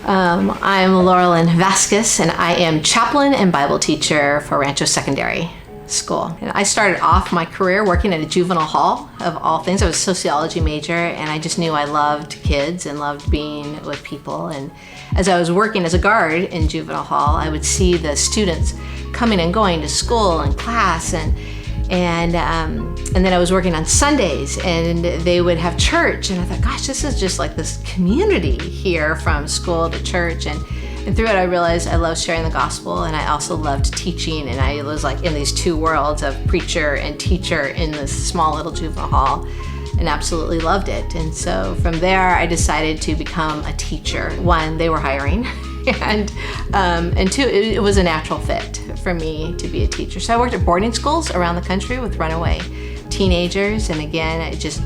I'm Laurelyn Vasquez, and I am chaplain and Bible teacher for Rancho Secondary School. And I started off my career working at a juvenile hall, of all things. I was a sociology major, and I just knew I loved kids and loved being with people. And as I was working as a guard in juvenile hall, I would see the students coming and going to school and class, and then I was working on Sundays, and they would have church, and I thought, gosh, this is just like this community here from school to church. And through it, I realized I loved sharing the gospel, and I also loved teaching, and I was like in these two worlds of preacher and teacher in this small little juvenile hall, and absolutely loved it. And so from there, I decided to become a teacher. One, they were hiring, and two, it was a natural fit for me to be a teacher. So I worked at boarding schools around the country with runaway teenagers, and again, it just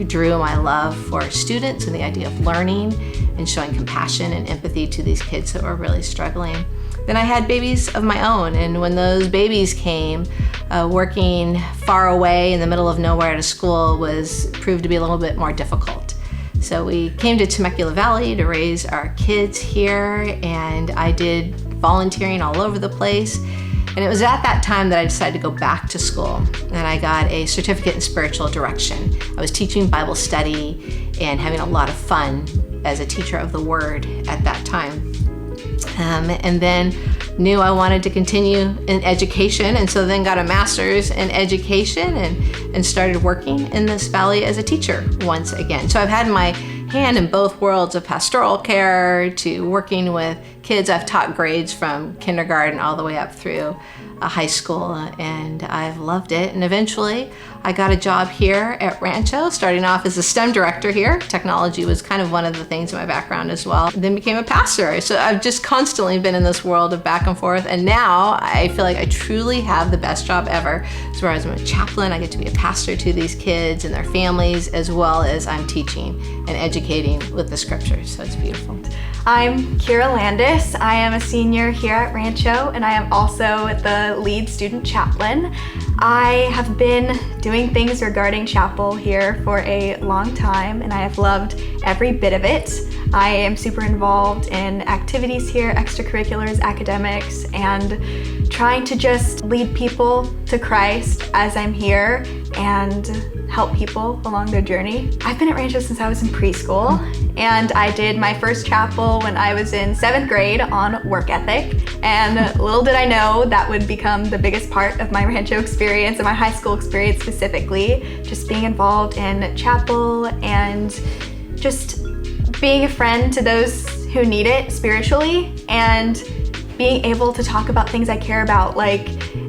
drew my love for students and the idea of learning and showing compassion and empathy to these kids that were really struggling. Then I had babies of my own, and when those babies came, working far away in the middle of nowhere at a school proved to be a little bit more difficult. So we came to Temecula Valley to raise our kids here, and I did volunteering all over the place. And it was at that time that I decided to go back to school, and I got a certificate in spiritual direction. I was teaching Bible study and having a lot of fun as a teacher of the Word at that time. And then knew I wanted to continue in education, and so then got a master's in education and started working in this valley as a teacher once again. So I've had my hand in both worlds of pastoral care to working with kids. I've taught grades from kindergarten all the way up through high school, and I've loved it. And eventually I got a job here at Rancho, starting off as a STEM director here. Technology was kind of one of the things in my background as well. Then became a pastor. So I've just constantly been in this world of back and forth, and now I feel like I truly have the best job ever. As far as I'm a chaplain, I get to be a pastor to these kids and their families, as well as I'm teaching and educating with the scriptures. So it's beautiful. I'm Kira Landis. I am a senior here at Rancho, and I am also the lead student chaplain. I have been doing things regarding chapel here for a long time, and I have loved every bit of it. I am super involved in activities here, extracurriculars, academics, and trying to just lead people to Christ as I'm here and help people along their journey. I've been at Rancho since I was in preschool, and I did my first chapel when I was in 7th grade on work ethic, and little did I know that would become the biggest part of my Rancho experience and my high school experience specifically, just being involved in chapel and just being a friend to those who need it spiritually, and being able to talk about things I care about, like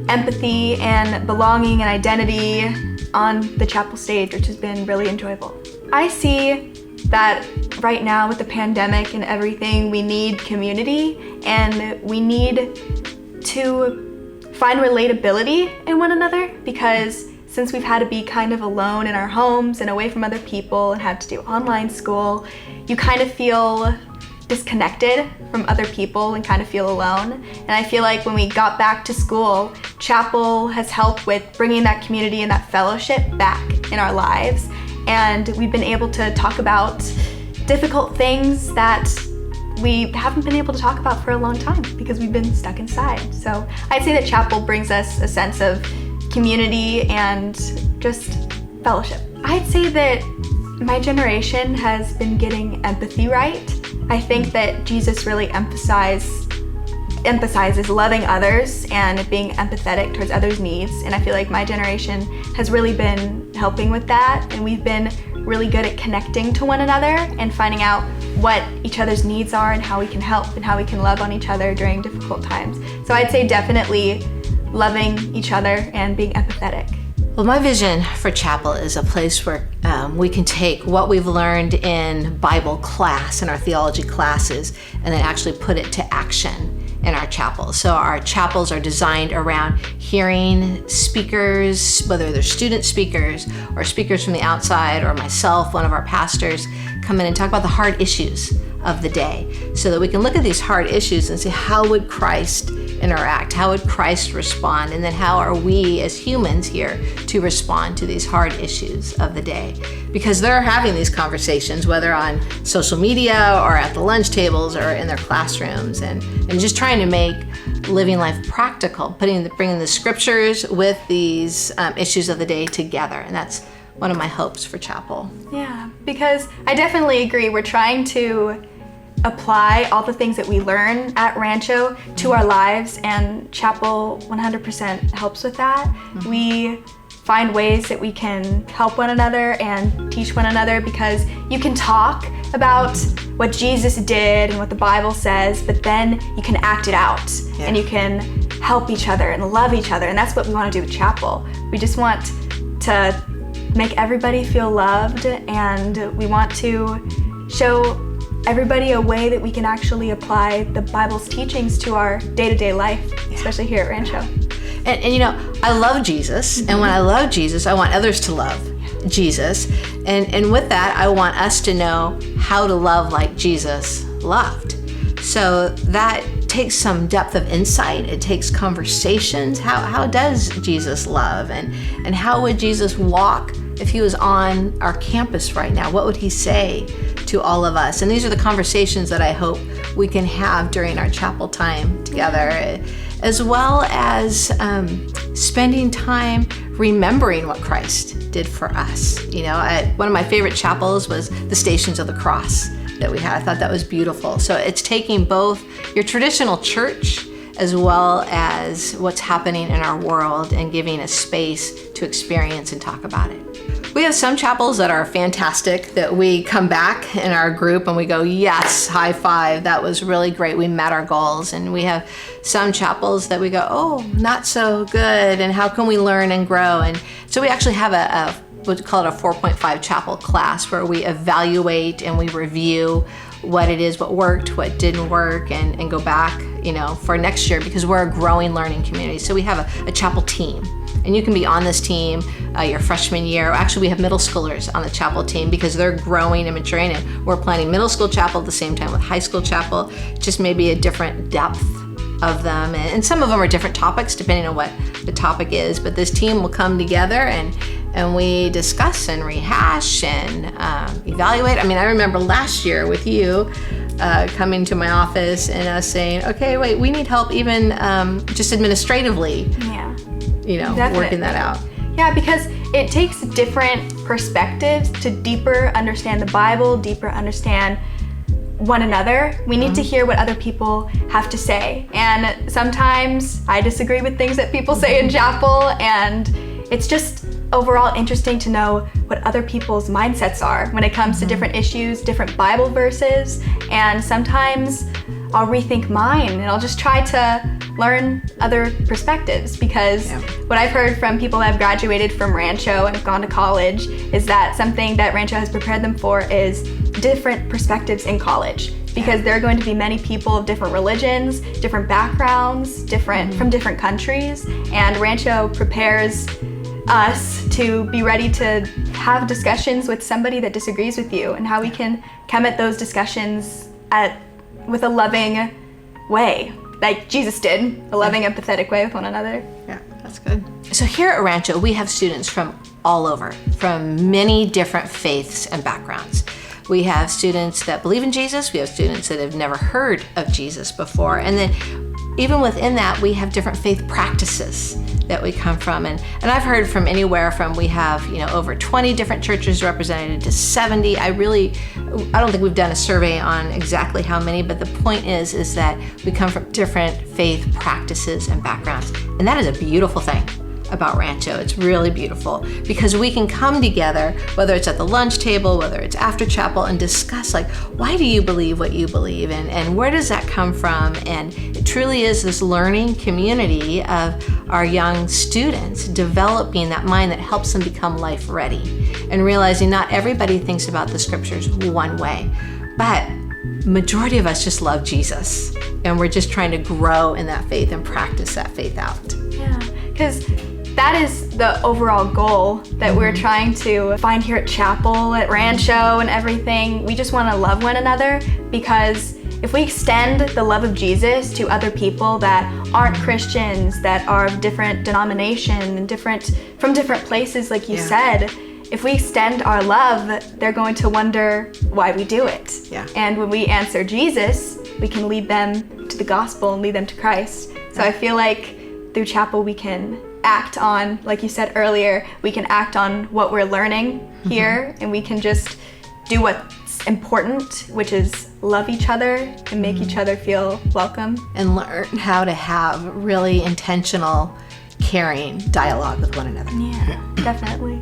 empathy and belonging and identity, on the chapel stage, which has been really enjoyable. I see that right now with the pandemic and everything, we need community, and we need to find relatability in one another, because since we've had to be kind of alone in our homes and away from other people and had to do online school, you kind of feel disconnected from other people and kind of feel alone. And I feel like when we got back to school, chapel has helped with bringing that community and that fellowship back in our lives. And we've been able to talk about difficult things that we haven't been able to talk about for a long time because we've been stuck inside. So I'd say that chapel brings us a sense of community and just fellowship. I'd say that my generation has been getting empathy right. I think that Jesus really emphasizes loving others and being empathetic towards others' needs, and I feel like my generation has really been helping with that, and we've been really good at connecting to one another and finding out what each other's needs are and how we can help and how we can love on each other during difficult times. So I'd say definitely loving each other and being empathetic. Well, my vision for chapel is a place where we can take what we've learned in Bible class and our theology classes and then actually put it to action in our chapels. So our chapels are designed around hearing speakers, whether they're student speakers or speakers from the outside, or myself, one of our pastors, come in and talk about the hard issues of the day, so that we can look at these hard issues and say, how would Christ interact? How would Christ respond? And then how are we as humans here to respond to these hard issues of the day? Because they're having these conversations, whether on social media or at the lunch tables or in their classrooms, and just trying to make living life practical, bringing the scriptures with these issues of the day together. And that's one of my hopes for Chapel. Yeah, because I definitely agree. We're trying to apply all the things that we learn at Rancho to our lives, and Chapel 100% helps with that. Mm-hmm. We find ways that we can help one another and teach one another, because you can talk about what Jesus did and what the Bible says, but then you can act it out, and you can help each other and love each other. And that's what we want to do with Chapel. We just want to make everybody feel loved, and we want to show everybody a way that we can actually apply the Bible's teachings to our day-to-day life, especially here at Rancho. And you know, I love Jesus, and when I love Jesus, I want others to love Jesus. And with that, I want us to know how to love like Jesus loved. So that takes some depth of insight. It takes conversations. How does Jesus love? And how would Jesus walk if he was on our campus right now? What would he say to all of us? And these are the conversations that I hope we can have during our Chapel time together, as well as spending time remembering what Christ did for us. You know, one of my favorite chapels was the Stations of the Cross that we had. I thought that was beautiful. So it's taking both your traditional church as well as what's happening in our world and giving a space to experience and talk about it. We have some chapels that are fantastic that we come back in our group and we go, yes, high five, that was really great, we met our goals. And we have some chapels that we go, oh, not so good, and how can we learn and grow? And so we actually have what we call it a 4.5 chapel class, where we evaluate and we review what it is, what worked, what didn't work, and go back, you know, for next year, because we're a growing learning community. So we have a chapel team, and you can be on this team your freshman year. Actually, we have middle schoolers on the chapel team because they're growing and maturing, and we're planning middle school chapel at the same time with high school chapel, just maybe a different depth of them. And some of them are different topics depending on what the topic is, but this team will come together and we discuss and rehash and evaluate. I mean, I remember last year with you coming to my office and us saying, okay, wait, we need help even just administratively, you know, definitely working that out. Yeah, because it takes different perspectives to deeper understand the Bible, deeper understand one another. We need to hear what other people have to say. And sometimes I disagree with things that people say in chapel, and it's just overall interesting to know what other people's mindsets are when it comes to different issues, different Bible verses. And sometimes I'll rethink mine and I'll just try to learn other perspectives, because what I've heard from people that have graduated from Rancho and have gone to college is that something that Rancho has prepared them for is different perspectives in college, because there are going to be many people of different religions, different backgrounds, from different countries, and Rancho prepares us to be ready to have discussions with somebody that disagrees with you, and how we can come at those discussions with a loving way, like Jesus did, a loving, empathetic way with one another. Yeah, that's good. So here at Rancho, we have students from all over, from many different faiths and backgrounds. We have students that believe in Jesus. We have students that have never heard of Jesus before. And then even within that, we have different faith practices that we come from. And I've heard from anywhere from, we have, you know, over 20 different churches represented to 70. I don't think we've done a survey on exactly how many, but the point is that we come from different faith practices and backgrounds. And that is a beautiful thing about Rancho. It's really beautiful because we can come together, whether it's at the lunch table, whether it's after chapel, and discuss, like, why do you believe what you believe, and where does that come from? And it truly is this learning community of our young students developing that mind that helps them become life ready, and realizing not everybody thinks about the scriptures one way, but majority of us just love Jesus, and we're just trying to grow in that faith and practice that faith out. Yeah, because that is the overall goal that we're trying to find here at Chapel, at Rancho, and everything. We just want to love one another, because if if we extend the love of Jesus to other people that aren't Christians, that are of different denomination and from different places, like you said, if we extend our love, they're going to wonder why we do it. Yeah. And when we answer Jesus, we can lead them to the gospel and lead them to Christ. So I feel like through chapel we can act on, like you said earlier, we can act on what we're learning here, and we can just do what's important, which is love each other and make each other feel welcome. And learn how to have really intentional, caring dialogue with one another. Yeah, definitely.